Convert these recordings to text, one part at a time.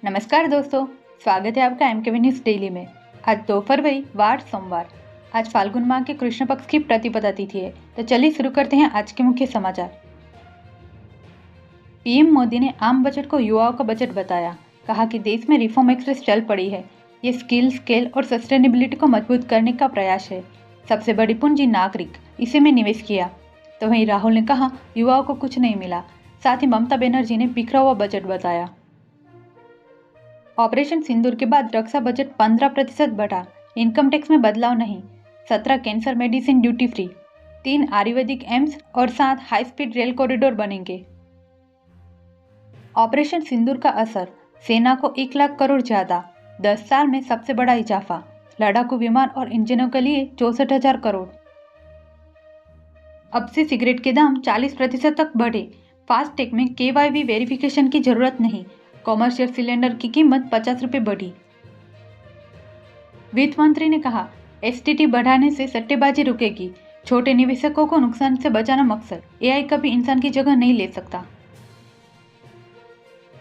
नमस्कार दोस्तों, स्वागत है आपका एमकेबी न्यूज़ डेली में। आज 2 फरवरी वार सोमवार। आज फाल्गुन माह के कृष्ण पक्ष की प्रतिपदा तिथि है। तो चलिए शुरू करते हैं आज के मुख्य समाचार। पीएम मोदी ने आम बजट को युवाओं का बजट बताया। कहा कि देश में रिफॉर्म एक्सप्रेस चल पड़ी है। ये स्किल, स्केल और सस्टेनेबिलिटी को मजबूत करने का प्रयास है। सबसे बड़ी पूंजी नागरिक, इसे में निवेश किया। तो वहीं राहुल ने कहा युवाओं को कुछ नहीं मिला। साथ ही ममता बनर्जी ने बिखरा हुआ बजट बताया। ऑपरेशन सिंदूर के बाद रक्षा बजट 15% बढ़ा। इनकम टैक्स में बदलाव नहीं। 17 cancer medicine duty free. 3 Ayurvedic AIIMS और 7 हाई स्पीड रेल कॉरिडोर बनेंगे। ऑपरेशन सिंदूर का असर, सेना को 1 लाख करोड़ ज्यादा, 10 साल में सबसे बड़ा इजाफा। लड़ाकू विमान और इंजनों के लिए 64,000 करोड़। अब से सिगरेट के दाम 40% तक बढ़े। फास्टैग में KYB वेरिफिकेशन की जरूरत नहीं। कॉमर्शियल सिलेंडर की कीमत 50 रुपये बढ़ी। वित्त मंत्री ने कहा STT बढ़ाने से सट्टेबाजी रुकेगी। छोटे निवेशकों को नुकसान से बचाना मकसद। AI कभी इंसान की जगह नहीं ले सकता।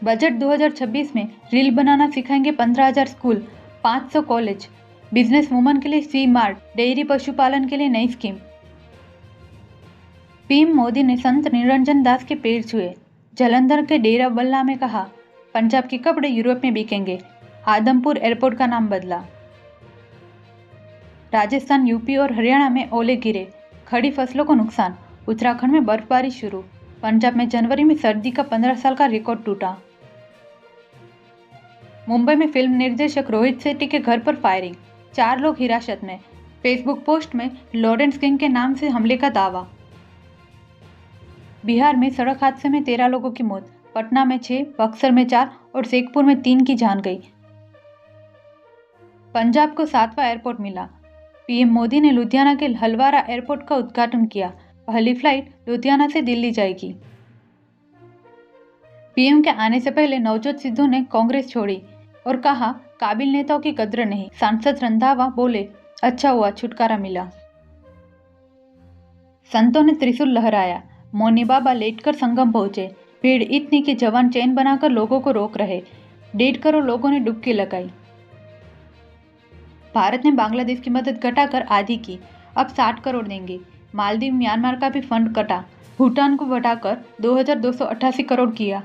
बजट 2026 में रील बनाना सिखाएंगे 15,000 स्कूल, 500 कॉलेज। बिजनेस वुमन के लिए सी मार्ट, डेयरी पशुपालन के लिए नई स्कीम। पीएम मोदी ने संत निरंजन दास के पैर छुए। जालंधर के डेरा बल्ला में कहा पंजाब के कपड़े यूरोप में बिकेंगे। आदमपुर एयरपोर्ट का नाम बदला। राजस्थान, यूपी और हरियाणा में ओले गिरे। खड़ी फसलों को नुकसान। उत्तराखंड में बर्फबारी शुरू। पंजाब में जनवरी में सर्दी का 15 साल का रिकॉर्ड टूटा। मुंबई में फिल्म निर्देशक रोहित शेट्टी के घर पर फायरिंग। 4 लोग हिरासत में। फेसबुक पोस्ट में लॉरेंस किंग के नाम से हमले का दावा। बिहार में सड़क हादसे में 13 लोगों की मौत। पटना में 6, बक्सर में 4 और शेखपुर में 3 की जान गई। पंजाब को 7वां एयरपोर्ट मिला। पीएम मोदी ने लुधियाना के हलवारा एयरपोर्ट का उद्घाटन किया। पहली फ्लाइट लुधियाना से दिल्ली जाएगी। पीएम के आने से पहले नवजोत सिद्धू ने कांग्रेस छोड़ी और कहा काबिल नेताओं की कद्र नहीं। सांसद रंधावा बोले अच्छा हुआ छुटकारा मिला। संतों ने त्रिशूल लहराया। मौनी बाबा लेटकर संगम पहुंचे। भीड़ इतनी कि जवान चैन बनाकर लोगों को रोक रहे। 1.5 करोड़ लोगों ने डुबकी लगाई। भारत ने बांग्लादेश की मदद घटाकर आधी की। अब 60 करोड़ देंगे। मालदीव, म्यांमार का भी फंड कटा। भूटान को बढ़ाकर 2,288 करोड़ किया।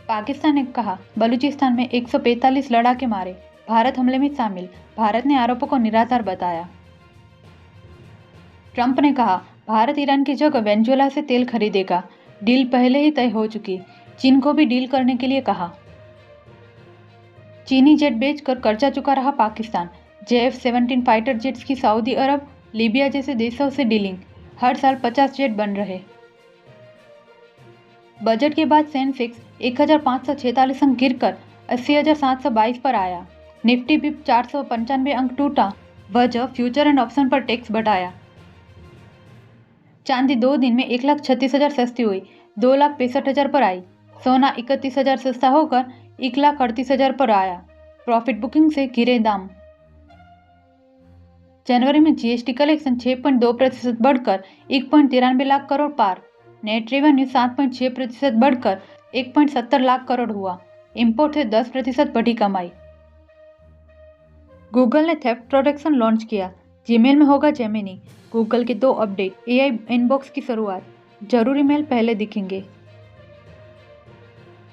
पाकिस्तान ने कहा बलूचिस्तान में 145 लड़ाके मारे। भारत हमले में शामिल। भारत ने आरोपों को निराधार बताया। ट्रंप ने कहा भारत ईरान की जगह वेनेजुएला से तेल खरीदेगा। डील पहले ही तय हो चुकी। चीन को भी डील करने के लिए कहा। चीनी जेट बेचकर कर्जा चुका रहा पाकिस्तान। JF-17 फाइटर जेट्स की सऊदी अरब, लीबिया जैसे देशों से डीलिंग। हर साल 50 जेट बन रहे। बजट के बाद सेंसेक्स 1,546 अंक गिरकर 80,722 पर आया। निफ्टी भी 495 अंक टूटा। वजह फ्यूचर एंड ऑप्शन पर टैक्स बढ़ाया। चांदी 2 दिन में 1,36,000 सस्ती हुई, 2,65,000 पर आई। सोना 31,000 सस्ता होकर 1,38,000 पर आया। प्रॉफिट बुकिंग से गिरे दाम। जनवरी में GST कलेक्शन 6.2% बढ़कर 1.93 लाख करोड़ पार। नेट रेवेन्यू 7.6% बढ़कर 1.70 लाख करोड़ हुआ। इंपोर्ट से 10% बढ़ी कमाई। गूगल ने थेफ्ट प्रोटेक्शन लॉन्च किया। जीमेल में होगा जेमिनी। गूगल के 2 अपडेट। AI इनबॉक्स की शुरुआत। जरूरी मेल पहले दिखेंगे।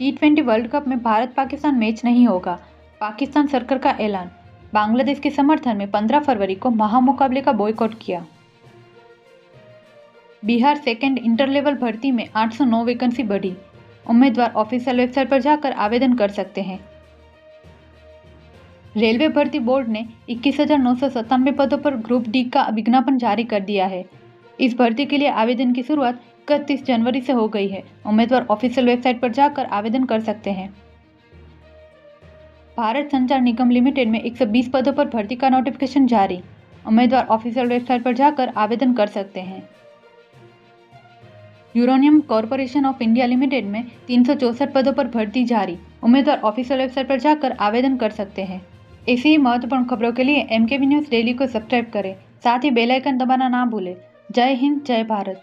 T20 वर्ल्ड कप में भारत पाकिस्तान मैच नहीं होगा। पाकिस्तान सरकार का ऐलान। बांग्लादेश के समर्थन में 15 फरवरी को महामुकाबले का बॉयकॉट किया। बिहार सेकेंड इंटर लेवल भर्ती में 809 वैकेंसी बढ़ी। उम्मीदवार ऑफिशियल वेबसाइट पर जाकर आवेदन कर सकते हैं। रेलवे भर्ती बोर्ड ने 21,997 पदों पर ग्रुप D का विज्ञापन जारी कर दिया है। इस भर्ती के लिए आवेदन की शुरुआत 31 जनवरी से हो गई है। उम्मीदवार ऑफिशियल वेबसाइट पर जाकर आवेदन कर सकते हैं। भारत संचार निगम लिमिटेड में 120 पदों पर भर्ती का नोटिफिकेशन जारी। उम्मीदवार ऑफिशियल वेबसाइट पर जाकर आवेदन कर सकते हैं। Uranium corporation of India limited में 364 पदों पर भर्ती जारी। उम्मीदवार ऑफिशियल वेबसाइट पर जाकर आवेदन कर सकते हैं। ऐसी ही महत्वपूर्ण खबरों के लिए एमकेबी न्यूज़ डेली को सब्सक्राइब करें। साथ ही बेल आइकन दबाना ना भूलें। जय हिंद, जय भारत।